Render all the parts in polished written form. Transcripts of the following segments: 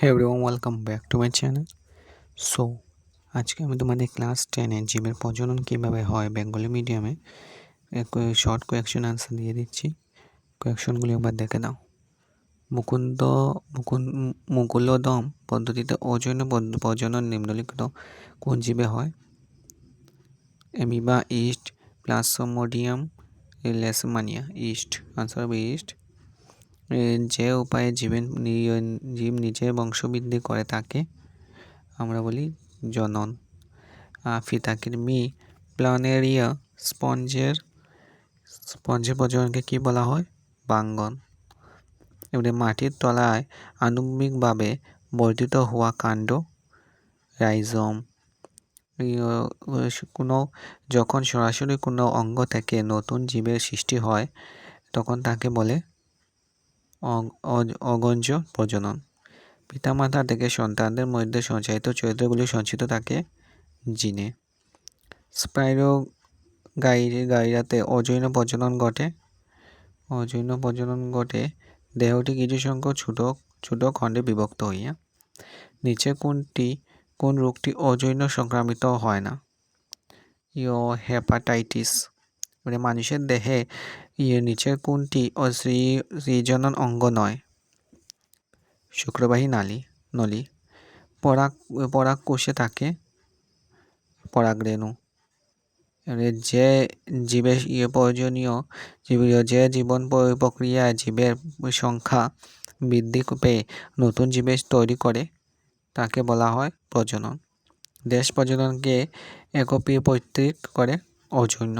Hey everyone, welcome back to my channel. So আজকে আমি তোমাদের ক্লাস 10 জীবের প্রজনন কিভাবে হয় বেঙ্গলি মিডিয়ামে শর্ট কোয়েকশন আনসার দিয়ে দিচ্ছি। কোয়েকশনগুলি একবার দেখে দাও। মুকুলদম পদ্ধতিতে অজৈন প্রজনন নিম্নলিখিত কোন জীবে হয়? Amoeba, yeast, plasmodium, leishmania. Yeast, answer হবে ইস্ট। যে উপায়ে জীব নিজের বংশবৃদ্ধি করে তাকে আমরা বলি জনন। ফিতাকৃমি প্ল্যানেরিয়া স্পঞ্জের প্রজননকে কি বলা হয়? বাঙ্গন। এবারে মাটির তলায় আণবিকভাবে বর্ধিত হওয়া কাণ্ড রাইজোম। যখন সরাসরি কোনো অঙ্গ থেকে নতুন জীবের সৃষ্টি হয় তখন তাকে বলে অগঞ্জ প্রজনন। পিতামাতা থেকে সন্তানদের মধ্যে সঞ্চারিত চরিত্রগুলি সঞ্চিত থাকে জিনে। স্পাইরোগাইরাতে অজৈন প্রজনন ঘটে দেহটি কিছু সংখ্যক ছোট খণ্ডে বিভক্ত হইয়া। নিচে কোন রোগটি অজৈন সংক্রামিত হয় না? হেপাটাইটিস। মানুষের দেহে নিচের কোনটি সৃজনন অঙ্গ নয়? শুক্রবাহী নলী। পরাগ কোষে থাকে পরাগরেণু। যে জীবের যে জীবন প্রক্রিয়ায় জীবের সংখ্যা বৃদ্ধি পেয়ে নতুন জীবের তৈরি করে তাকে বলা হয় প্রজনন। দেশ প্রজননকে একপিপৈতৃক করে অজৈন।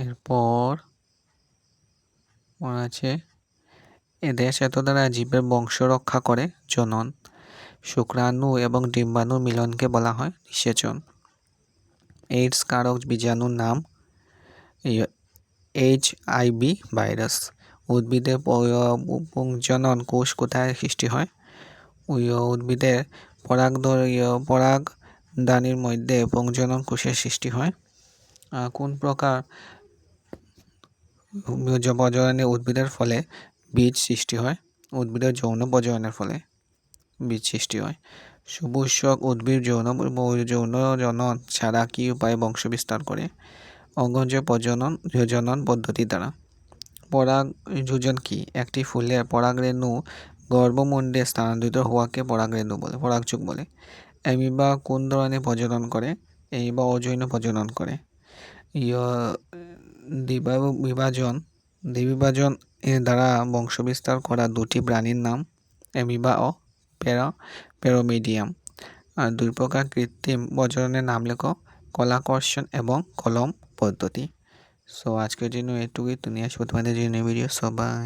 এরপর আছে এদেশ এত দ্বারা জীবের বংশ রক্ষা করে জনন। শুক্রাণু এবং ডিম্বাণুর মিলনকে বলা হয় নিষেচন। এইডস কারক বীজাণুর নাম HIV ভাইরাস। উদ্ভিদের পুংজনন কোষ কোথায় সৃষ্টি হয়? উদ্ভিদের পরাগধানীর মধ্যে পুংজনন কোষের সৃষ্টি হয়। কোন প্রকার প্রজননে উদ্ভিদের ফলে বীজ সৃষ্টি হয়? উদ্ভিদের যৌন প্রজননের ফলে বীজ সৃষ্টি হয়। সবুজক উদ্ভিদ যৌন জনন ছাড়া কি উপায়ে বংশ বিস্তার করে? অগঞ্জ প্রজনন পদ্ধতি দ্বারা। পরাগযোজন কি? একটি ফুলের পরাগরেণু গর্ভমুণ্ডে স্থানান্তরিত হওয়াকে পরাগযোগ বলে। অ্যামিবা কোন ধরনের প্রজনন করে? অ্যামিবা অজৈন প্রজনন করে। দ্বিবিভাজন এর দ্বারা বংশবিস্তার করা দুটি প্রাণীর নাম অ্যামিবা ও প্যারামিডিয়াম। আর দুই প্রকার কৃত্রিম প্রজননের নাম লেখো কলাকর্ষণ এবং কলম পদ্ধতি। সো আজকের জন্য এটুকুই। তুমি আসবো তোমাদের জন্য ভিডিও। সবাই